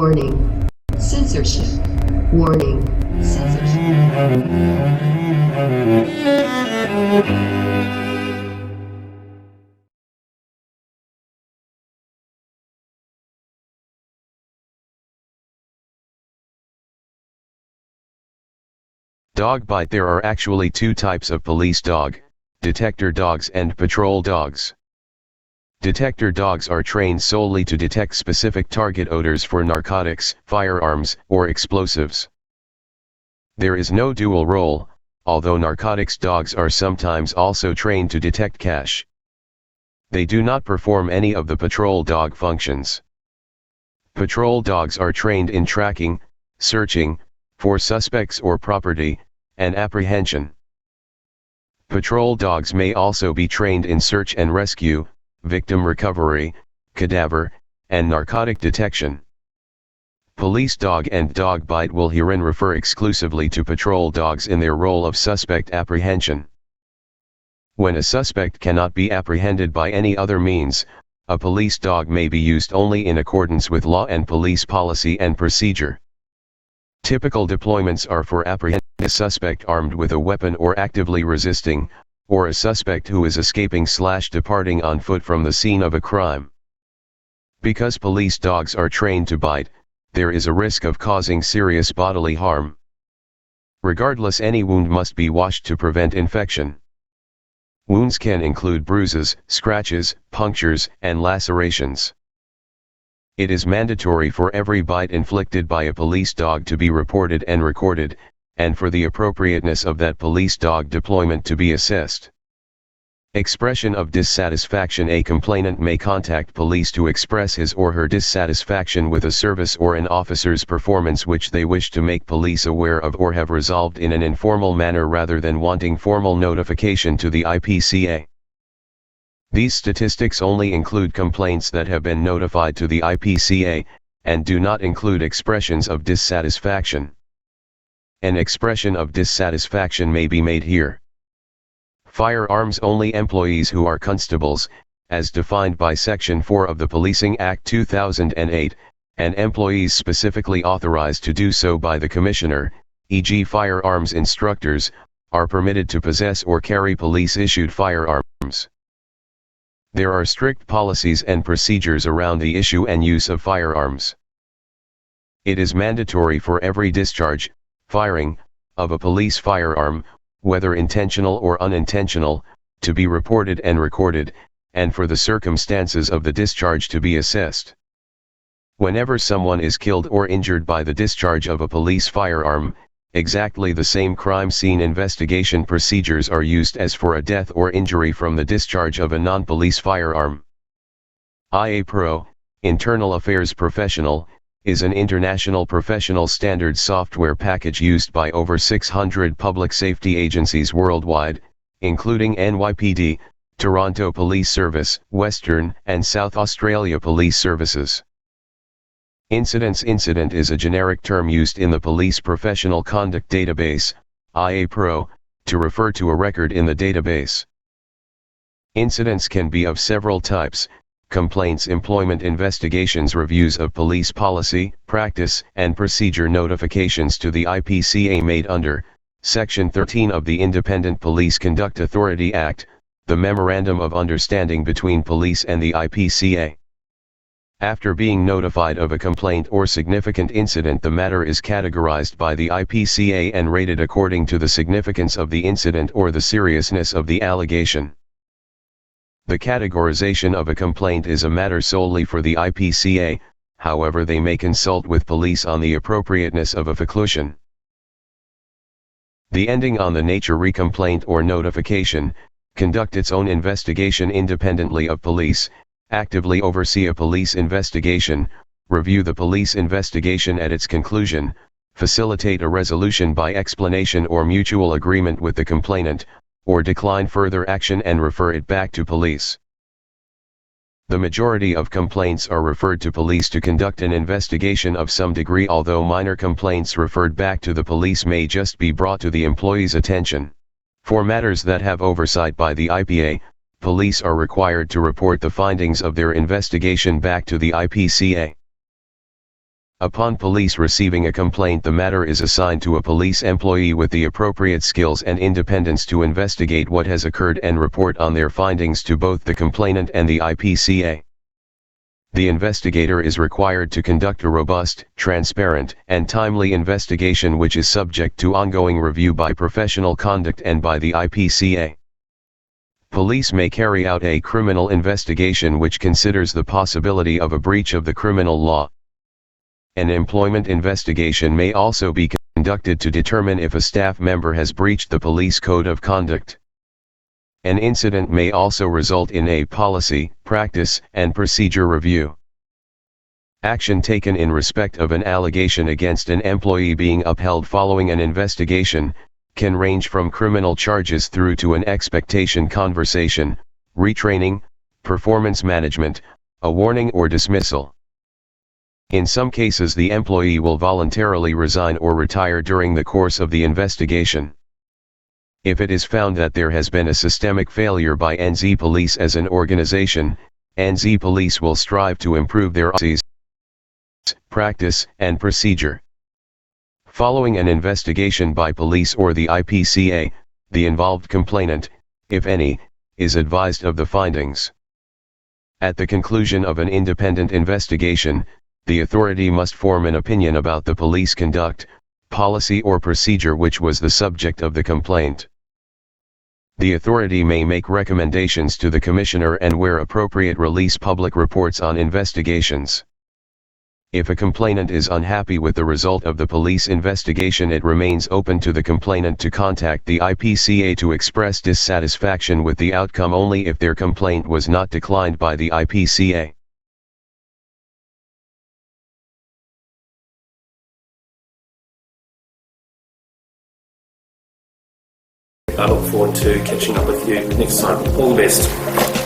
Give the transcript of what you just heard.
Warning. Censorship. Warning. Censorship. Dog bite. There are actually two types of police dog, detector dogs and patrol dogs. Detector dogs are trained solely to detect specific target odors for narcotics, firearms, or explosives. There is no dual role, although narcotics dogs are sometimes also trained to detect cash. They do not perform any of the patrol dog functions. Patrol dogs are trained in tracking, searching, for suspects or property, and apprehension. Patrol dogs may also be trained in search and rescue, victim recovery, cadaver, and narcotic detection. Police dog and dog bite will herein refer exclusively to patrol dogs in their role of suspect apprehension. When a suspect cannot be apprehended by any other means, a police dog may be used only in accordance with law and police policy and procedure. Typical deployments are for apprehending a suspect armed with a weapon or actively resisting, or a suspect who is escaping/departing on foot from the scene of a crime. Because police dogs are trained to bite, there is a risk of causing serious bodily harm. Regardless, any wound must be washed to prevent infection. Wounds can include bruises, scratches, punctures, and lacerations. It is mandatory for every bite inflicted by a police dog to be reported and recorded, and for the appropriateness of that police dog deployment to be assessed. Expression of dissatisfaction. A complainant may contact police to express his or her dissatisfaction with a service or an officer's performance which they wish to make police aware of or have resolved in an informal manner rather than wanting formal notification to the IPCA. These statistics only include complaints that have been notified to the IPCA, and do not include expressions of dissatisfaction. An expression of dissatisfaction may be made here. Firearms only. Employees who are constables, as defined by Section 4 of the Policing Act 2008, and employees specifically authorized to do so by the Commissioner, e.g. firearms instructors, are permitted to possess or carry police-issued firearms. There are strict policies and procedures around the issue and use of firearms. It is mandatory for every discharge, firing, of a police firearm, whether intentional or unintentional, to be reported and recorded, and for the circumstances of the discharge to be assessed. Whenever someone is killed or injured by the discharge of a police firearm, exactly the same crime scene investigation procedures are used as for a death or injury from the discharge of a non-police firearm. IA-PRO, Internal Affairs Professional, is an international professional standards software package used by over 600 public safety agencies worldwide, including NYPD, Toronto Police Service, Western and South Australia Police Services. Incident is a generic term used in the Police Professional Conduct Database, IA-PRO, to refer to a record in the database. Incidents can be of several types: complaints, employment investigations, reviews of police policy, practice, and procedure, notifications to the IPCA made under Section 13 of the Independent Police Conduct Authority Act, the Memorandum of Understanding between police and the IPCA. After being notified of a complaint or significant incident, the matter is categorized by the IPCA and rated according to the significance of the incident or the seriousness of the allegation. The categorization of a complaint is a matter solely for the IPCA, however they may consult with police on the appropriateness of a conclusion. The ending on the nature complaint or notification, conduct its own investigation independently of police, actively oversee a police investigation, review the police investigation at its conclusion, facilitate a resolution by explanation or mutual agreement with the complainant, or decline further action and refer it back to police. The majority of complaints are referred to police to conduct an investigation of some degree, although minor complaints referred back to the police may just be brought to the employee's attention. For matters that have oversight by the IPA, police are required to report the findings of their investigation back to the IPCA. Upon police receiving a complaint, the matter is assigned to a police employee with the appropriate skills and independence to investigate what has occurred and report on their findings to both the complainant and the IPCA. The investigator is required to conduct a robust, transparent, and timely investigation which is subject to ongoing review by professional conduct and by the IPCA. Police may carry out a criminal investigation which considers the possibility of a breach of the criminal law. An employment investigation may also be conducted to determine if a staff member has breached the police code of conduct. An incident may also result in a policy, practice, and procedure review. Action taken in respect of an allegation against an employee being upheld following an investigation can range from criminal charges through to an expectation conversation, retraining, performance management, a warning or dismissal. In some cases, the employee will voluntarily resign or retire during the course of the investigation. If it is found that there has been a systemic failure by NZ Police as an organization, NZ Police will strive to improve their practice and procedure. Following an investigation by police or the IPCA, the involved complainant, if any, is advised of the findings. At the conclusion of an independent investigation, the authority must form an opinion about the police conduct, policy or procedure which was the subject of the complaint. The authority may make recommendations to the Commissioner and where appropriate release public reports on investigations. If a complainant is unhappy with the result of the police investigation, it remains open to the complainant to contact the IPCA to express dissatisfaction with the outcome only if their complaint was not declined by the IPCA. I look forward to catching up with you next time. All the best.